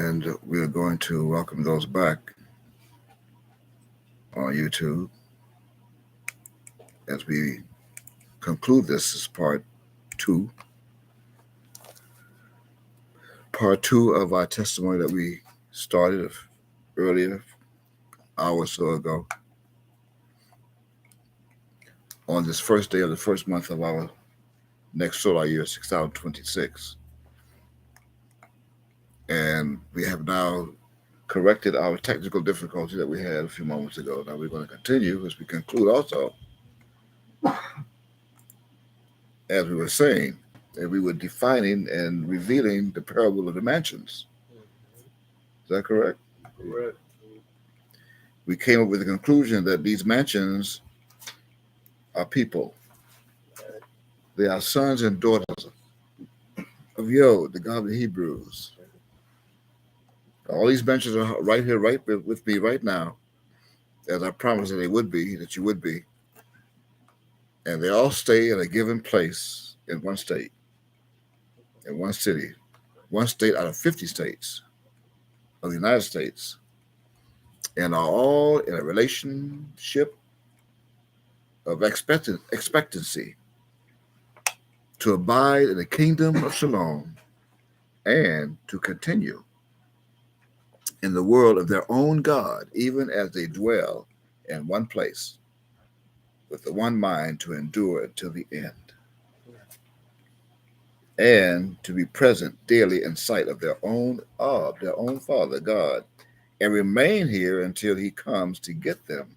And we are going to welcome those back on YouTube as we conclude this as two, part two of our testimony that we started earlier, hour or so ago, on this first day of the first month of our next solar year, 6026. And we have now corrected our technical difficulty that we had a few moments ago. Now we're going to continue as we conclude also, as we were saying, that we were defining and revealing the parable of the mansions. Is that correct? Correct. We came up with the conclusion that these mansions are people. They are sons and daughters of Yod, the God of the Hebrews. All these mansions are right here, right with me right now, as I promised that they would be, that you would be. And they all stay in a given place in one state, in one city, one state out of 50 states of the United States, and are all in a relationship of expectancy to abide in the kingdom of Shalom and to continue in the world of their own God, even as they dwell in one place with the one mind to endure until the end, and to be present daily in sight of their own Father God, and remain here until he comes to get them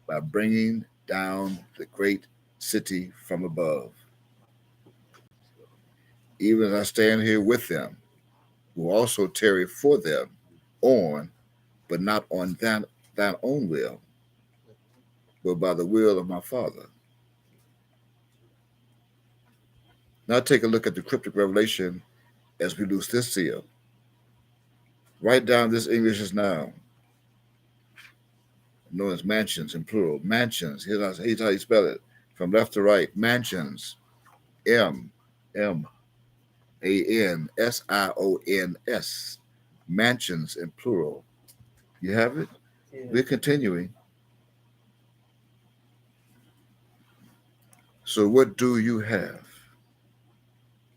by bringing down the great city from above. Even as I stand here with them, who also tarry for them on, but not on thine own will, but by the will of my Father. Now take a look at the cryptic revelation as we loose this seal. Write down this English as now, known as mansions in plural. Mansions. Here's how you spell it. From left to right. Mansions. M-A-N-S-I-O-N-S. Mansions in plural. You have it? Yeah. We're continuing. So what do you have?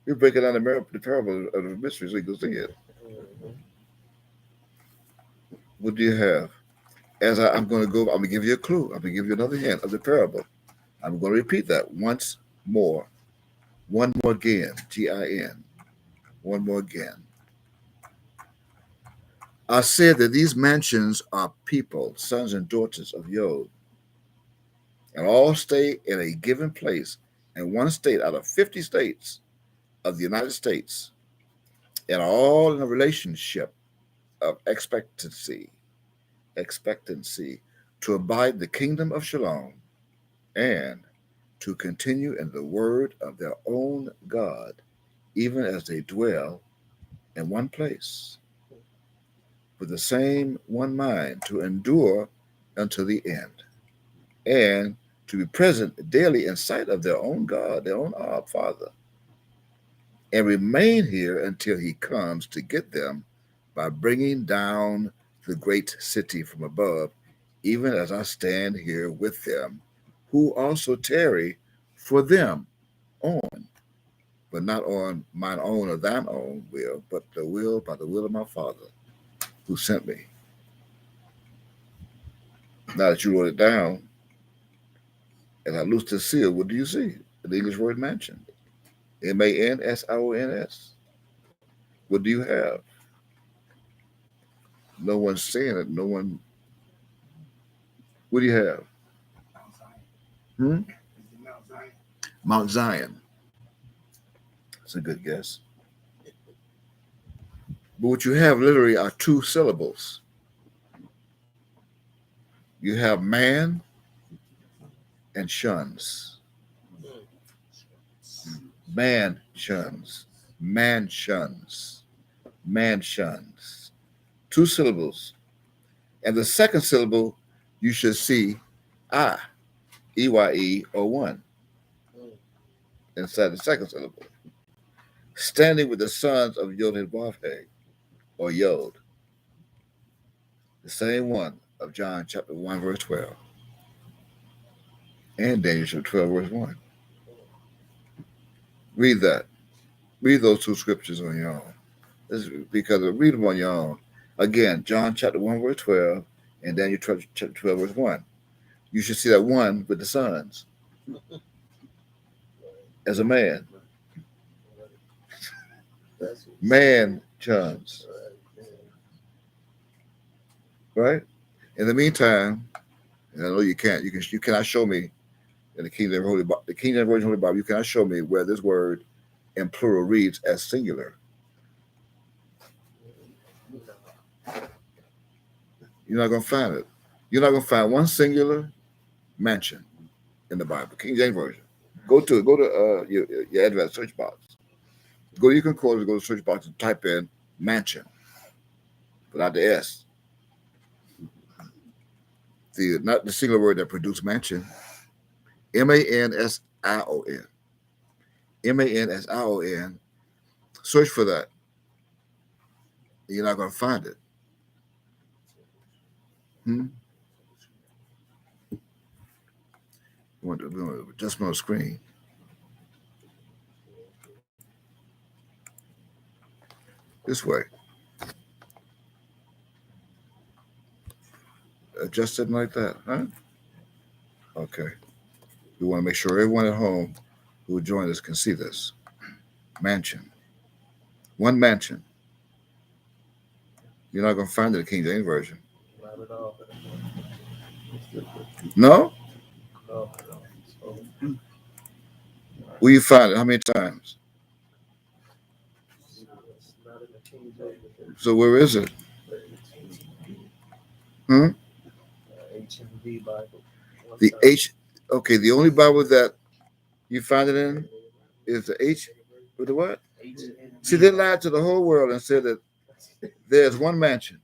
You're breaking down the parable of the mystery so you can see it. What do you have? As I'm going to go, I'm going to give you a clue. I'm going to give you another hint of the parable. I'm going to repeat that once more. One more again. G-I-N. One more again. I said that these mansions are people, sons and daughters of Yod, and all stay in a given place in one state out of 50 states of the United States, and are all in a relationship of expectancy to abide the kingdom of Shalom and to continue in the word of their own God, even as they dwell in one place with the same one mind to endure unto the end, and to be present daily in sight of their own God, their own Father, and remain here until he comes to get them by bringing down the great city from above, even as I stand here with them, who also tarry for them on, but not on mine own or thine own will, but by the will of my Father who sent me. Now that you wrote it down, as I loose the seal, what do you see? The English word mansion. M-A-N-S-I-O-N-S. What do you have? No one's saying it. No one. What do you have? Mount Zion. That's a good guess. But what you have literally are two syllables. You have man and shuns. Man shuns. Man shuns. Man shuns. Two syllables. And the second syllable, you should see I, E-Y-E, or one, inside the second syllable. Standing with the sons of Yod Hedwavhe, or Yod. The same one of John chapter 1, verse 12. And Daniel chapter 12, verse 1. Read that. Read those two scriptures on your own. This is because read them on your own. Again, John chapter 1, verse 12, and Daniel chapter 12, verse 1. You should see that one with the sons as a man. Man sons. Right? In the meantime, and I know you can't, you cannot show me in the King James Version Holy Bible, you cannot show me where this word in plural reads as singular. You're not going to find it. You're not going to find one singular mansion in the Bible, King James Version. Go to it. Go to your advanced search box. Go to your concordance, go to the search box and type in mansion without the S. Not the singular word that produced mansion. M-A-N-S-I-O-N. M-A-N-S-I-O-N. Search for that. You're not going to find it. We want to adjustment on the screen. This way. Adjust it like that, huh? Okay. We want to make sure everyone at home who will join us can see this. Mansion. One mansion. You're not going to find it in the King James Version. Not at all. No? No. Where you find it? How many times? It's not in the King James. So where is it? HMV Bible. The H. Okay, the only Bible that you find it in is the H. With the what? HMV. See, they lied to the whole world and said that there's one mansion.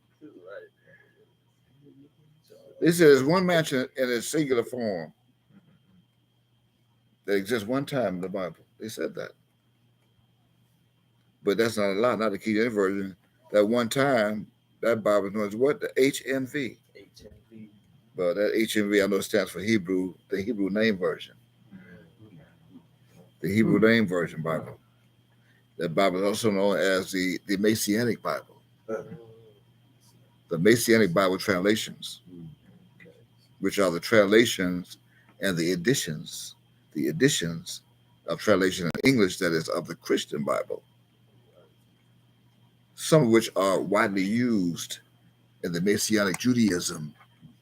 They said there's one mansion in a singular form that exists one time in the Bible. They said that. But that's not a lie, not the King James Version. That one time, that Bible is known as what? The HMV. HMV. Well, that HMV I know stands for Hebrew, the Hebrew name version. The Hebrew name version Bible. That Bible is also known as the Messianic Bible. The Messianic Bible translations, which are the translations and the editions of translation in English that is of the Christian Bible. Some of which are widely used in the Messianic Judaism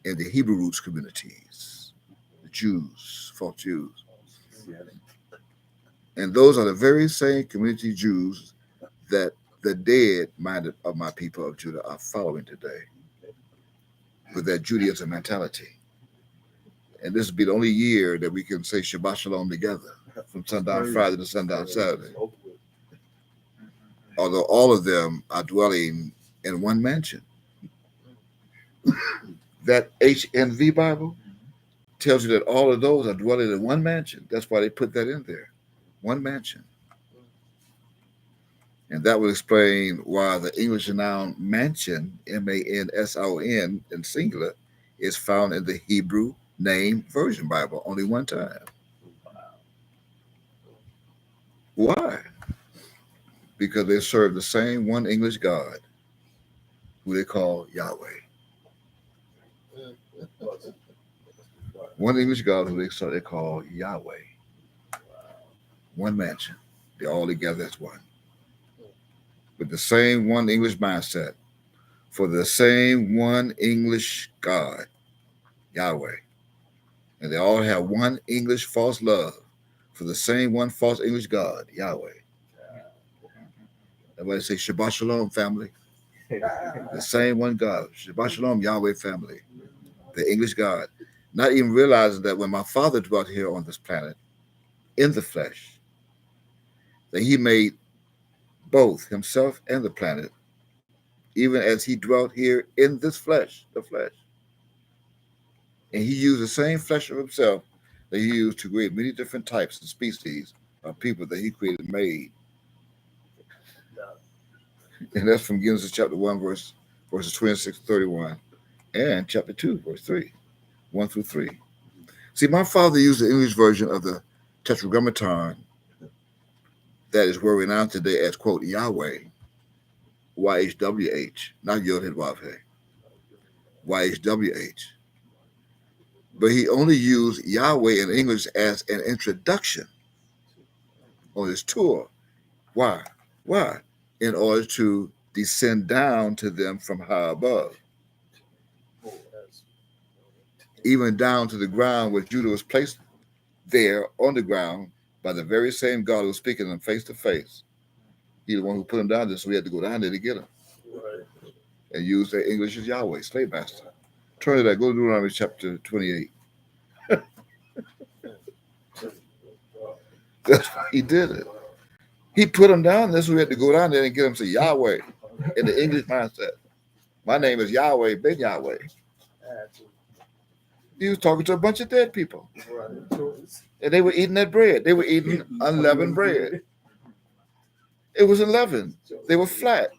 and the Hebrew roots communities, the Jews, false Jews. And those are the very same community Jews that the dead minded of my people of Judah are following today with that Judaism mentality. And this will be the only year that we can say Shabbat Shalom together from sundown Friday to sundown Saturday. Although all of them are dwelling in one mansion. That HNV Bible tells you that all of those are dwelling in one mansion. That's why they put that in there. One mansion. And that will explain why the English noun mansion, M-A-N-S-O-N in singular, is found in the Hebrew name version Bible only one time. Why? Because they serve the same one English God who they call Yahweh. One English God who they call Yahweh. One mansion. They're all together as one. With the same one English mindset. For the same one English God, Yahweh. And they all have one English false love for the same one false English God, Yahweh. Everybody say Shabbat Shalom, family. The same one God. Shabbat Shalom, Yahweh family. The English God. Not even realizing that when my Father dwelt here on this planet, in the flesh, that he made both himself and the planet, even as he dwelt here in this flesh, the flesh. And he used the same flesh of himself that he used to create many different types and species of people that he created and made. And that's from Genesis chapter 1, verses 26 to 31. and chapter 2, verse 3, 1 through 3. See, my father used the English version of the Tetragrammaton that is where renowned today as, quote, Yahweh, YHWH, not Yod-Heh-Vav-Heh, YHWH. But he only used Yahweh in English as an introduction on his tour. Why? Why? In order to descend down to them from high above, even down to the ground where Judah was placed there on the ground by the very same God who was speaking to them face to face. He's the one who put him down there, so we had to go down there to get him. Right. And use their English as Yahweh, slave master. Turn to that. Go to Deuteronomy chapter 28. That's why he did it. He put him down there, so we had to go down there and get him to Yahweh in the English mindset. My name is Yahweh, Ben Yahweh. He was talking to a bunch of dead people. Right. And they were eating that bread. They were eating unleavened bread. It was unleavened. They were flat.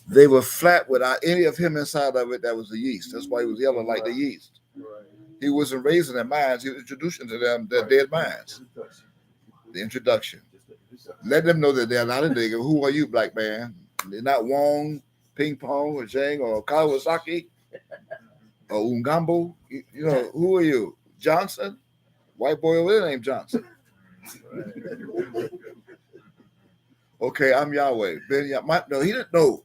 They were flat without any of him inside of it. That was the yeast. That's why he was yellow like the yeast. He wasn't raising their minds. He was introducing to them their dead minds. The introduction. Let them know that they're not a nigga. Who are you, black man? They're not Wong, Ping Pong, or Zhang, or Kawasaki, or Ungambo. You know, who are you? Johnson? White boy over there named Johnson. Okay, I'm Yahweh. No, he didn't know.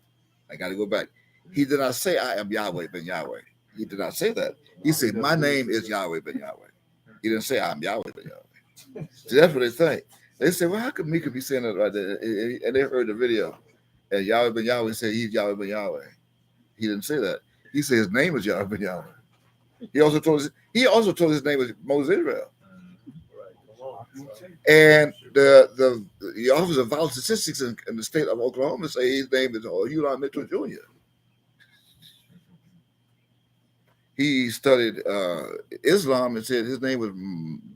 I got to go back. He did not say, I am Yahweh, Ben Yahweh. He did not say that. He said, my name is Yahweh, Ben Yahweh. He didn't say, I'm Yahweh, Ben Yahweh. See, that's what they think. They say, well, how come me could be saying that right there? And they heard the video. And Yahweh, Ben Yahweh said, he's Yahweh, Ben Yahweh. He didn't say that. He said his name is Yahweh, Ben Yahweh. He also told his name was Moses Israel. And the Office of Vital Statistics in the state of Oklahoma say his name is Hulan Mitchell Jr. He studied Islam and said his name was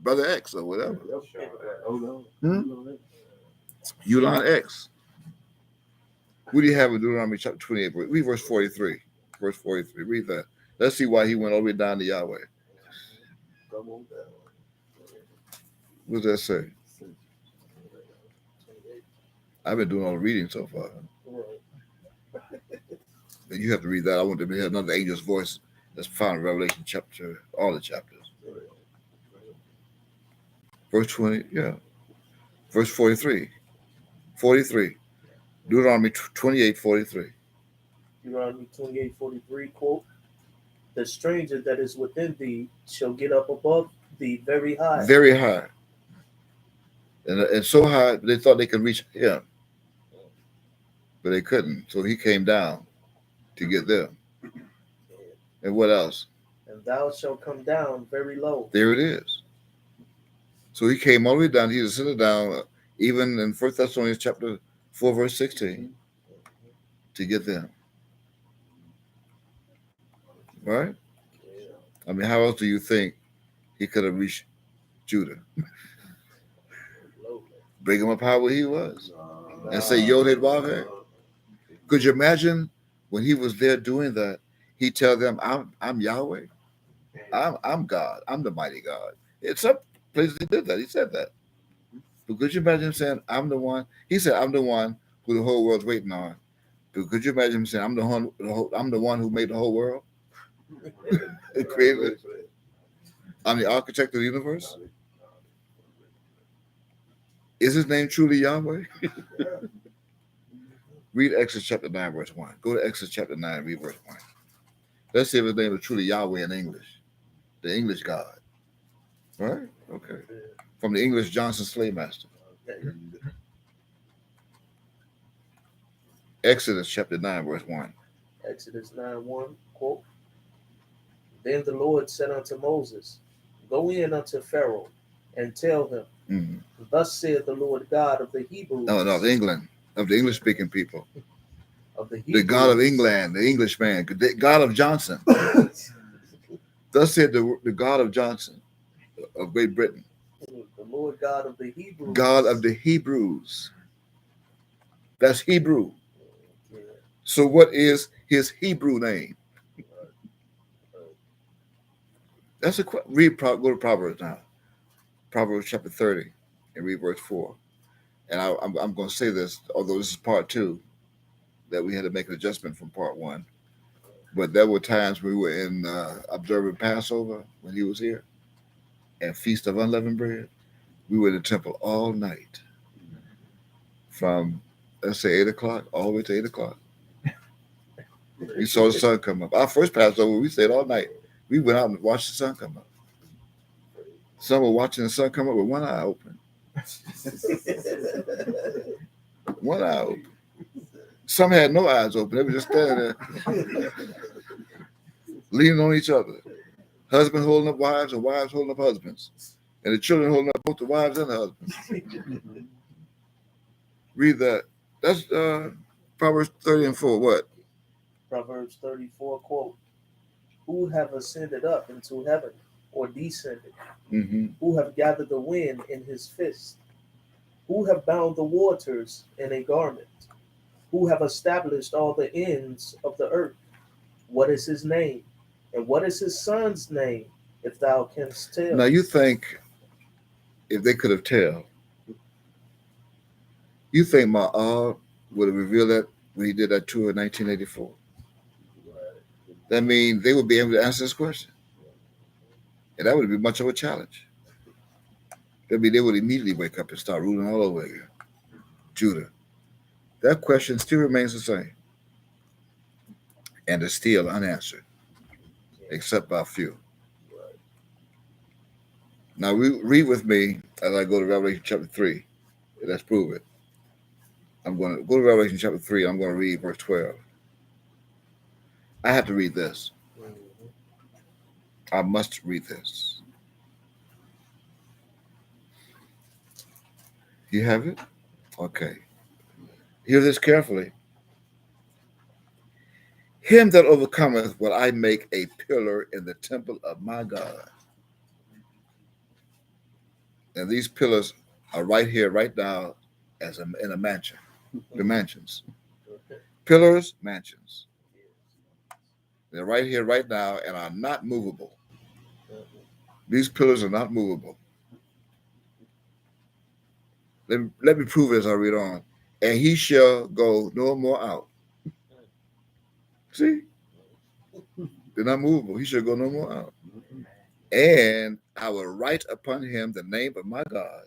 Brother X or whatever. Hulan X. What do you have in Deuteronomy chapter 28? Read verse 43. Verse 43. Read that. Let's see why he went all the way down to Yahweh. What does that say? I've been doing all the reading so far. And you have to read that. I want to hear another angel's voice that's found in Revelation chapter, all the chapters. Verse 20, yeah. Verse 43. 43. Deuteronomy 28, 43. Deuteronomy 28, 43, quote, the stranger that is within thee shall get up above thee very high. Very high. And so high, they thought they could reach him. But they couldn't. So he came down to get them. And what else? And thou shalt come down very low. There it is. So he came all the way down. He descended down, even in 1 Thessalonians chapter 4, verse 16, to get them. Right? I mean, how else do you think he could have reached Judah? Bring him up high where he was. And say, Yod-Heh-Vav-Heh. Could you imagine when he was there doing that, he tell them, I'm Yahweh. I'm God. I'm the mighty God. It's some places he did that. He said that. But could you imagine him saying, I'm the one? He said, I'm the one who the whole world's waiting on. But could you imagine him saying, I'm the one who made the whole world? Created it. I'm the architect of the universe. Is his name truly Yahweh? Read Exodus chapter 9, verse 1. Go to Exodus chapter 9, read verse 1. Let's see if his name is truly Yahweh in English. The English God. Right? Okay. From the English Johnson slave master. Exodus chapter 9, verse 1. Exodus 9, 1, quote, then the Lord said unto Moses, go in unto Pharaoh and tell him, thus saith the Lord God of the Hebrews. No, of England, of the English-speaking people. Of the Hebrews. The God of England, the Englishman, the God of Johnson. Thus said the God of Johnson, of Great Britain. The Lord God of the Hebrews. God of the Hebrews. That's Hebrew. Yeah. So what is his Hebrew name? That's a go to Proverbs now. Proverbs chapter 30 and read verse 4. And I'm going to say this, although this is part 2, that we had to make an adjustment from part 1. But there were times we were in observing Passover when he was here and Feast of Unleavened Bread. We were in the temple all night from, let's say, 8 o'clock all the way to 8 o'clock. We saw the sun come up. Our first Passover, we stayed all night. We went out and watched the sun come up. Some were watching the sun come up with one eye open. One eye open. Some had no eyes open. They were just standing there, leaning on each other. Husbands holding up wives and wives holding up husbands. And the children holding up both the wives and the husbands. Read that. That's Proverbs 30 and 4. What? Proverbs 34, quote, who have ascended up into heaven or descended? Mm-hmm. Who have gathered the wind in his fist? Who have bound the waters in a garment? Who have established all the ends of the earth? What is his name? And what is his son's name, if thou canst tell? Now you think if they could have tell, you think Ma'al would have revealed that when he did that tour in 1984? That means they would be able to answer this question. And that would be much of a challenge. They would immediately wake up and start ruling all over again. Judah. That question still remains the same. And is still unanswered, except by a few. Now read with me as I go to Revelation chapter 3. Let's prove it. I'm going to go to Revelation chapter 3. I'm going to read verse 12. I have to read this. I must read this. You have it? Okay. Hear this carefully. Him that overcometh will I make a pillar in the temple of my God. And these pillars are right here, right now, as in a mansion. The mansions. Pillars, mansions. They're right here, right now, and are not movable. These pillars are not movable. Let me prove it as I read on. And he shall go no more out. See? They're not movable. He shall go no more out. And I will write upon him the name of my God.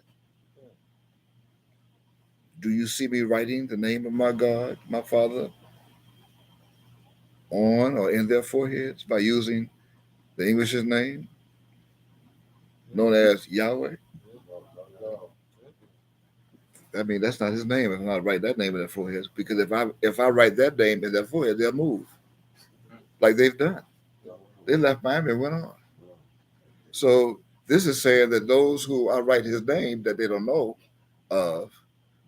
Do you see me writing the name of my God, my Father, on or in their foreheads by using the English's name, known as Yahweh? I mean, that's not his name. If I write that name in their foreheads, because if I write that name in their forehead, they'll move, like they've done. They left Miami and went on. So this is saying that those who I write his name that they don't know of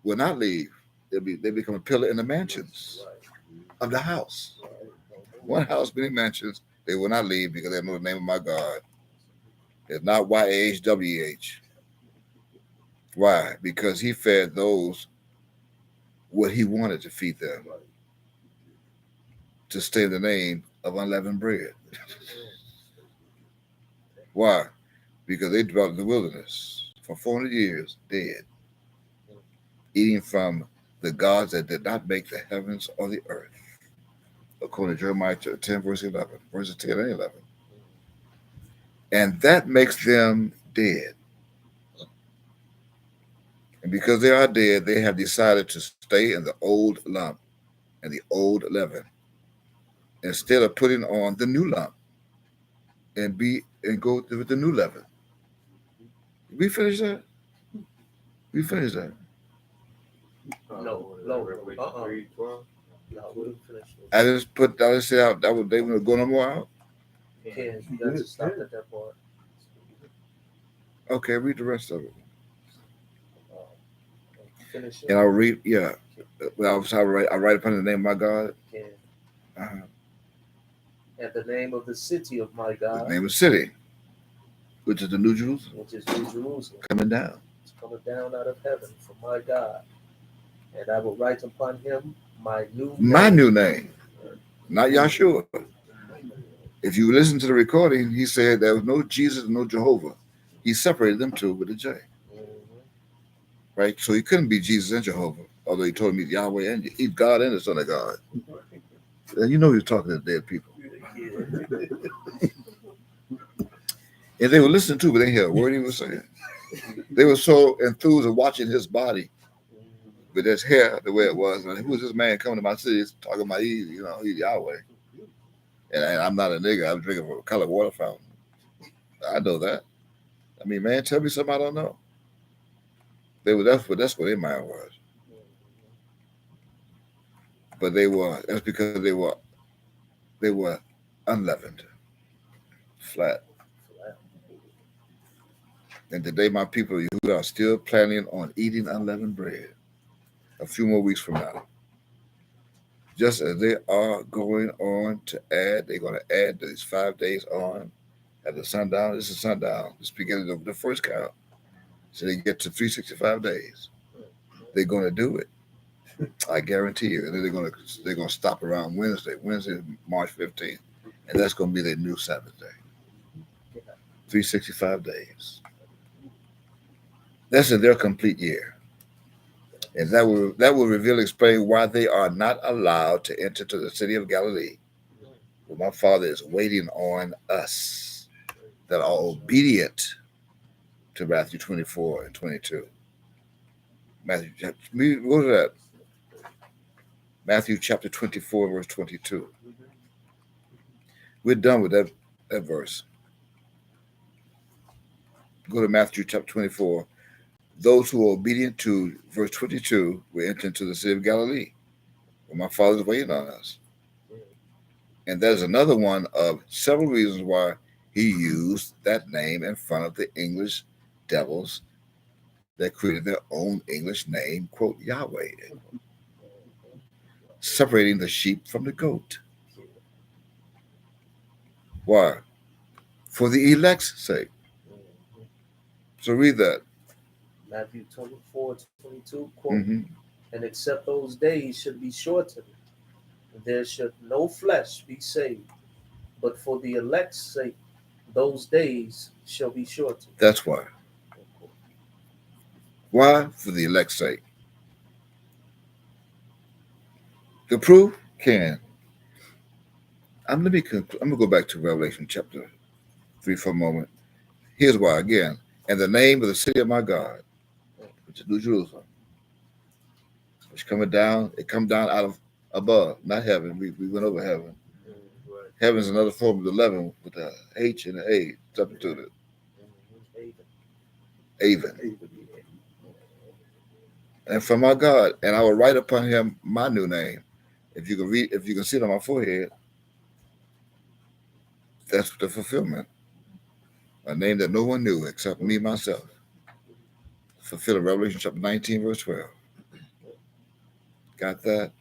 will not leave. They become a pillar in the mansions of the house. One house, many mansions. They will not leave because they know the name of my God. It's not YHWH. Why? Because he fed those what he wanted to feed them, to stay in the name of unleavened bread. Why? Because they dwelt in the wilderness for 400 years, dead, eating from the gods that did not make the heavens or the earth, according to Jeremiah 10, verses 10 and 11. And that makes them dead. And because they are dead, they have decided to stay in the old lump and the old leaven, instead of putting on the new lump and go with the new leaven. We finished that? We finished that. No. No, we finished it. I just said out that they would go no more out. Ken, you got to stop at that part. Okay, read the rest of it. Finish it. And I'll read, yeah. Well, I write upon the name of my God. Ken. Uh-huh. And the name of the city of my God. The name of the city, which is the New Jerusalem. Which is New Jerusalem. Coming down. It's coming down out of heaven from my God. And I will write upon him My new My name. new name, not Yahshua. If you listen to the recording, he said there was no Jesus, no Jehovah. He separated them two with a J, Mhm. right? So he couldn't be Jesus and Jehovah, although he told me Yahweh and he's God and the Son of God. And you know he was talking to dead people. And they were listening to, but they heard a word he was saying. They were so enthused of watching his body with his hair the way it was. And who was this man coming to my city talking about he's Yahweh. And I'm not a nigga. I'm drinking from a colored water fountain. I know that. I mean, man, tell me something I don't know. That's what their mind was. But that's because they were unleavened, flat. And today my people who are still planning on eating unleavened bread a few more weeks from now. Just as they are going on to they're going to add these 5 days on at the sundown. This is sundown. It's beginning of the first count. So they get to 365 days. They're going to do it. I guarantee you. And then they're going to stop around Wednesday, March 15th. And that's going to be their new Sabbath day. 365 days. That's in their complete year. And that will reveal, explain why they are not allowed to enter to the city of Galilee. Well, my Father is waiting on us that are obedient to Matthew 24 and 22. Matthew, go to that. Matthew chapter 24, verse 22. We're done with that verse. Go to Matthew chapter 24. Those who are obedient to verse 22 will enter into the city of Galilee. Well, my Father's waiting on us. And there's another one of several reasons why he used that name in front of the English devils that created their own English name, quote, Yahweh, separating the sheep from the goat. Why? For the elect's sake. So read that. Matthew 24:22, quote, and except those days should be shortened, there should no flesh be saved, but for the elect's sake, those days shall be shortened. That's why. Why? For the elect's sake. The proof can. I'm going to go back to Revelation chapter 3 for a moment. Here's why again. And the name of the city of my God, which is New Jerusalem, which coming down, it come down out of above, not heaven. We went over heaven. Right. Heaven's another form of 11 with the H and the A substituted. Avon. And from my God, and I will write upon him my new name. If you can see it on my forehead, that's the fulfillment. A name that no one knew except me, myself. Fulfilling Revelation chapter 19, verse 12. Got that?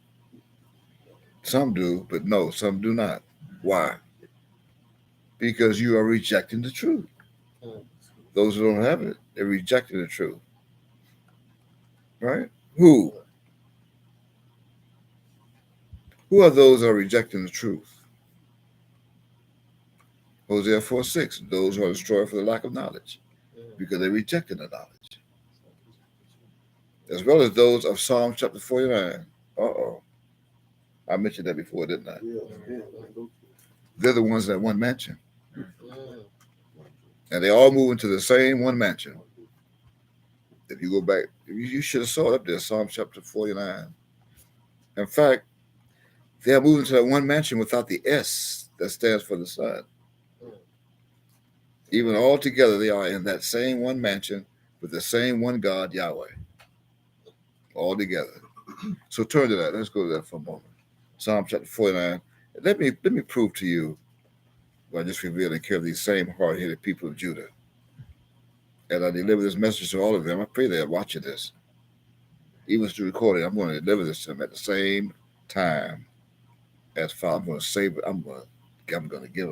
Some do, but no, some do not. Why? Because you are rejecting the truth. Those who don't have it, they're rejecting the truth. Right? Who? Who are those that are rejecting the truth? Hosea 4:6. Those who are destroyed for the lack of knowledge, because they rejected the knowledge. As well as those of Psalm chapter 49. I mentioned that before, didn't I? They're the ones that one mansion. And they all move into the same one mansion. If you go back, you should have saw it up there, Psalm chapter 49. In fact, they are moving to that one mansion without the S that stands for the Son. Even all together, they are in that same one mansion with the same one God, Yahweh. All together. So turn to that. Let's go to that for a moment. Psalm chapter 49. Let me prove to you what I just revealed and care of these same hard-headed people of Judah. And I deliver this message to all of them. I pray they're watching this. Even through recording, I'm going to deliver this to them at the same time as Father. I'm going to save it. I'm going to get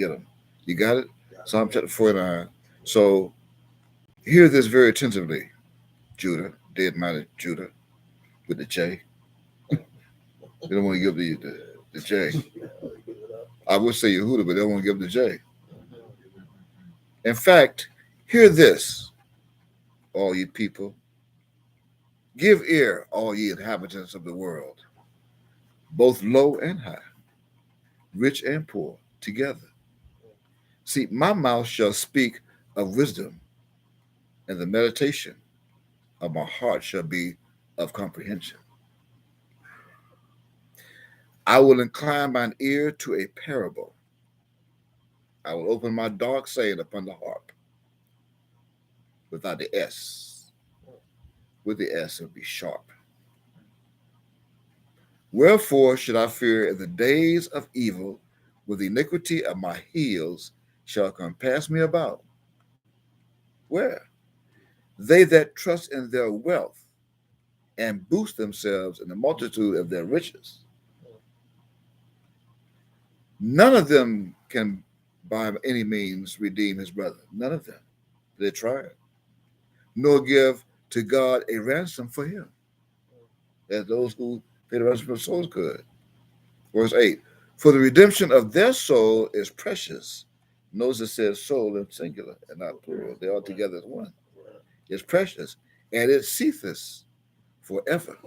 them. You got it? Psalm chapter 49. So hear this very attentively, Judah, dead-minded Judah with the J. They don't want to give the J. Yeah, give it up. I would say Yehuda, but they don't want to give the J. In fact, hear this, all ye people. Give ear, all ye inhabitants of the world, both low and high, rich and poor, together. See, my mouth shall speak of wisdom, and the meditation of my heart shall be of comprehension. I will incline mine ear to a parable. I will open my dark saying upon the harp, without the S. With the S, it will be sharp. Wherefore should I fear in the days of evil, with the iniquity of my heels shall compass me about? Where? They that trust in their wealth and boost themselves in the multitude of their riches. None of them can by any means redeem his brother. None of them. They tried. Nor give to God a ransom for him, as those who pay the ransom for souls could. Verse 8, for the redemption of their soul is precious. Notice it says soul in singular and not plural. They're all together as one. It's precious, and it ceaseth forever,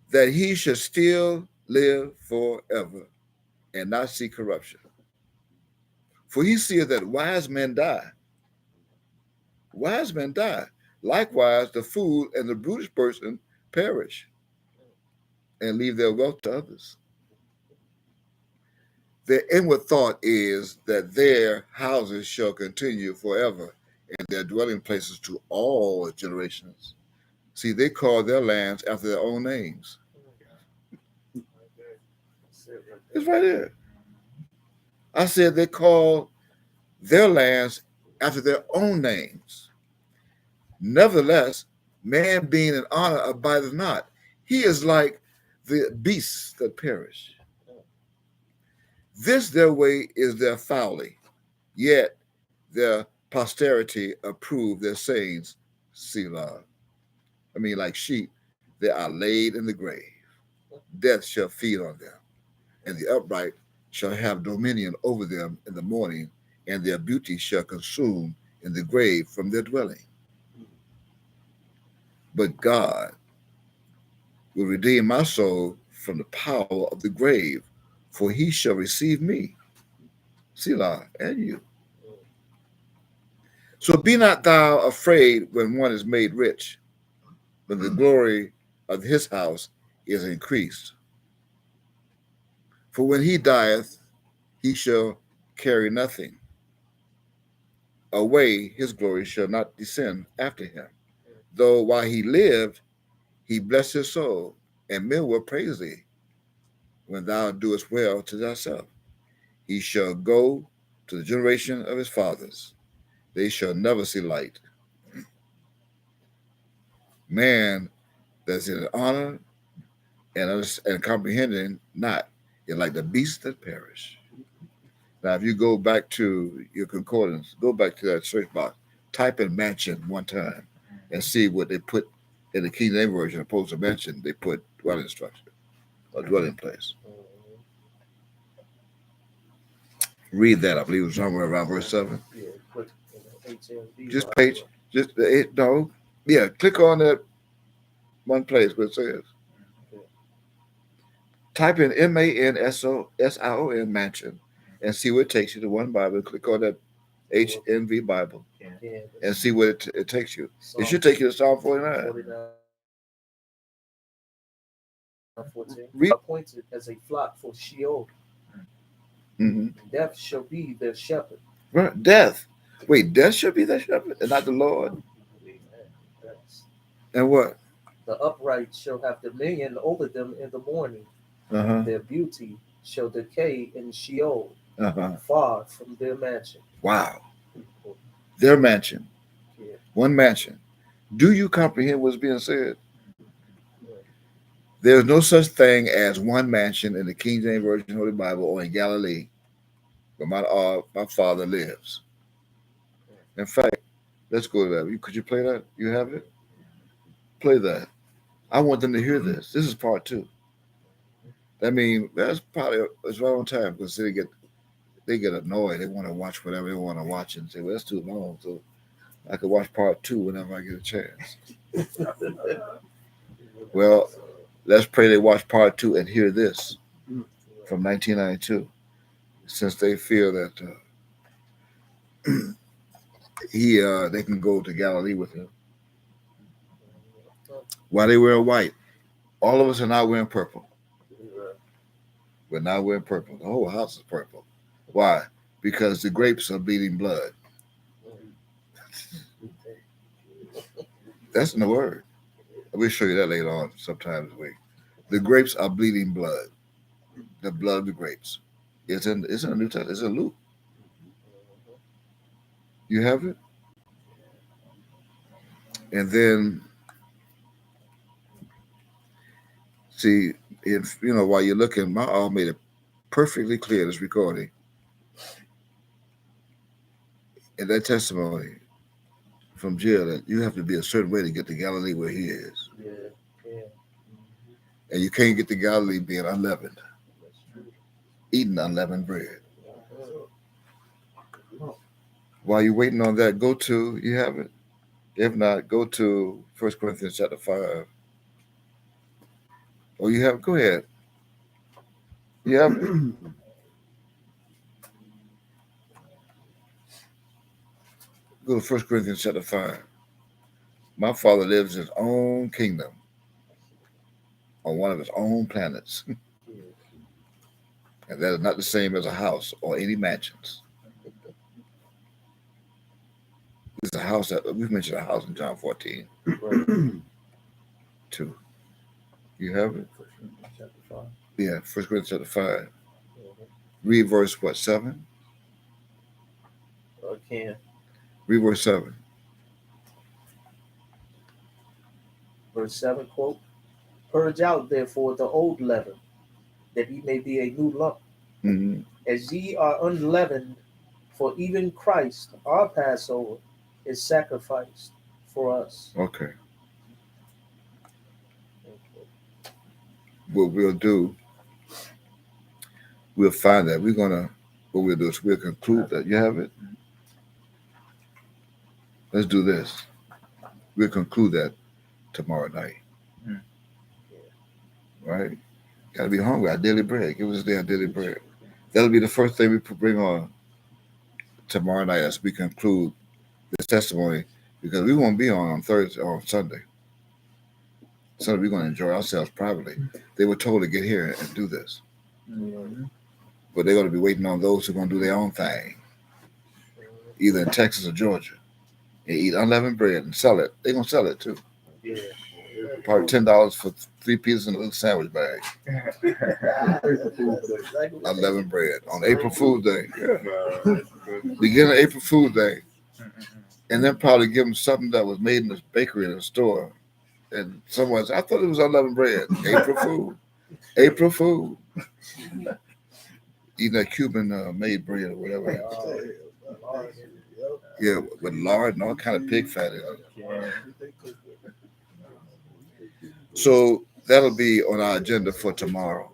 that he should still live forever and not see corruption. For he seeth that wise men die. Wise men die. Likewise, the fool and the brutish person perish and leave their wealth to others. Their inward thought is that their houses shall continue forever and their dwelling places to all generations. See, they call their lands after their own names. It's right there. I said they call their lands after their own names. Nevertheless, man being in honor abideth not. He is like the beasts that perish. This their way is their folly, yet their posterity approve their sayings, Selah. I mean, like sheep, they are laid in the grave. Death shall feed on them, and the upright shall have dominion over them in the morning, and their beauty shall consume in the grave from their dwelling. But God will redeem my soul from the power of the grave, for he shall receive me, Selah, and you. So be not thou afraid when one is made rich, when the glory of his house is increased. For when he dieth, he shall carry nothing. Away his glory shall not descend after him. Though while he lived, he blessed his soul, and men will praise thee when thou doest well to thyself. He shall go to the generation of his fathers. They shall never see light. Man that's in honor and comprehending not is like the beasts that perish. Now, if you go back to your concordance, go back to that search box, type in mansion one time, and see what they put in the King James Version opposed to mansion. They put dwelling structure or dwelling place. Read that. I believe it was somewhere around verse 7. Yeah, put HMV. Just page, no. Yeah, click on that one place where it says. Type in MANSOSION mansion and see what it takes you to one Bible. Click on that HNV Bible and see what it takes you. It should take you to Psalm 49. 14. Read. Appointed as a flock for Sheol. Mm-hmm. Death shall be their shepherd. Right. Death. Wait, death shall be their shepherd and not the Lord. Yes. And what? The upright shall have dominion over them in the morning. Their beauty shall decay in Sheol, far from their mansion. Wow. Their mansion. Yeah. One mansion. Do you comprehend what's being said? There's no such thing as one mansion in the King James Version Holy Bible or in Galilee where my father lives. In fact, let's go to that. Could you play that? You have it? Play that. I want them to hear this. This is part 2. I mean, that's probably it's right on time because they get annoyed. They want to watch whatever they want to watch and say, well, that's too long. So I could watch part 2 whenever I get a chance. Well, let's pray they watch part 2 and hear this from 1992, since they feel that they can go to Galilee with him. While they wear white, all of us are not wearing purple. We're not wearing purple. The whole house is purple. Why? Because the grapes are bleeding blood. That's in the word. We'll show you that later on sometime this week. The grapes are bleeding blood. The blood of the grapes. It's in the New Testament. It's in Luke. You have it? And then, see, while you're looking, my all made it perfectly clear, this recording. In that testimony from jail, that you have to be a certain way to get to Galilee where he is. Yeah. And you can't get to Galilee being unleavened, eating unleavened bread. While you're waiting on that, you have it? If not, go to 1 Corinthians chapter 5. Oh, you have it? Go ahead. You have it? Go to 1 Corinthians chapter 5. My father lives in his own kingdom on one of his own planets. And that is not the same as a house or any mansions. It's a house that we've mentioned a house in John 14. 2. You have it? Yeah, 1 Corinthians chapter 5. Read verse what, 7? I can. Read verse 7. Verse 7, quote, "Purge out therefore the old leaven, that ye may be a new lump, as ye are unleavened, for even Christ, our Passover, is sacrificed for us." Okay. What we'll do, we'll find that. What we'll do is we'll conclude that. You have it? Let's do this. We'll conclude that tomorrow night. Right? Got to be hungry. Our daily bread. Give us our daily bread. That'll be the first thing we bring on tomorrow night as we conclude this testimony, because we won't be on Thursday or on Sunday. Sunday we're going to enjoy ourselves privately. They were told to get here and do this. But they're going to be waiting on those who are going to do their own thing, either in Texas or Georgia, and eat unleavened bread and sell it. They're going to sell it too. Yeah. Probably $10 for 3 pieces in a little sandwich bag. Unleavened bread on April Fool's Day. Yeah. Beginning of April Fool's Day. And then probably give them something that was made in this bakery in the store. And someone said, I thought it was unleavened bread. April Fool. April Fool. Eating that Cuban made bread or whatever. Yeah, with lard and all kind of pig fat in it. So that'll be on our agenda for tomorrow.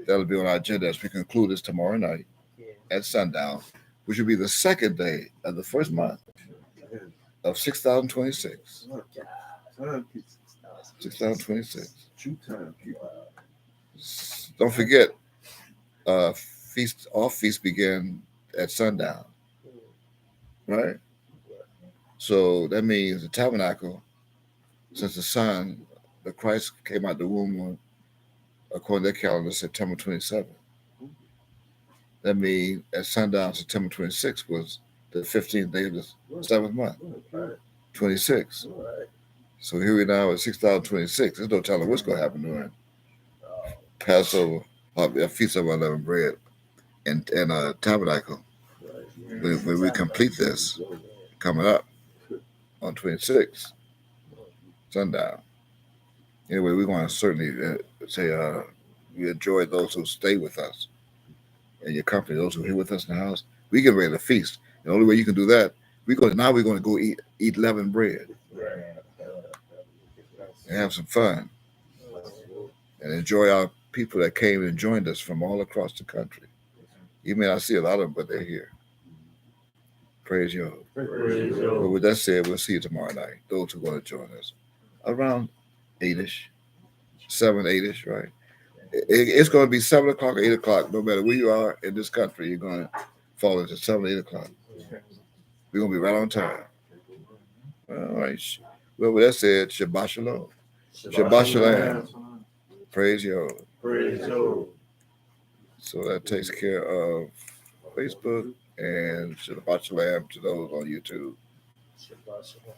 That'll be on our agenda as we conclude this tomorrow night at sundown, which will be the second day of the first month of 6026. 6026. Don't forget, all feasts begin at sundown, right? So that means the tabernacle, since the Christ came out the womb according to their calendar, September 27th. That means at sundown, September 26th was the 15th day of the 7th month, 26. So here we now at 6026. There's no telling what's going to happen during Passover, or Feast of Unleavened Bread, and Tabernacle. When we complete this, coming up on 26, sundown. Anyway, we want to certainly say we enjoy those who stay with us and your company, those who are here with us in the house. We get ready to feast. The only way you can do that, we're going to go eat leavened bread. and have some fun and enjoy our people that came and joined us from all across the country. You may not see a lot of them, but they're here. Praise you. Praise But with that said, we'll see you tomorrow night. Those who want to join us around 8ish, 7, 8ish, right? It's going to be 7 o'clock or 8 o'clock. No matter where you are in this country, you're going to fall into 7, 8 o'clock. We're going to be right on time. All right. Well, with that said, Shabbat Shalom. Shabbat Shalom. Praise you. Praise you. So that takes care of Facebook and Shabbat Shalom to those on YouTube. Shabbat shalom.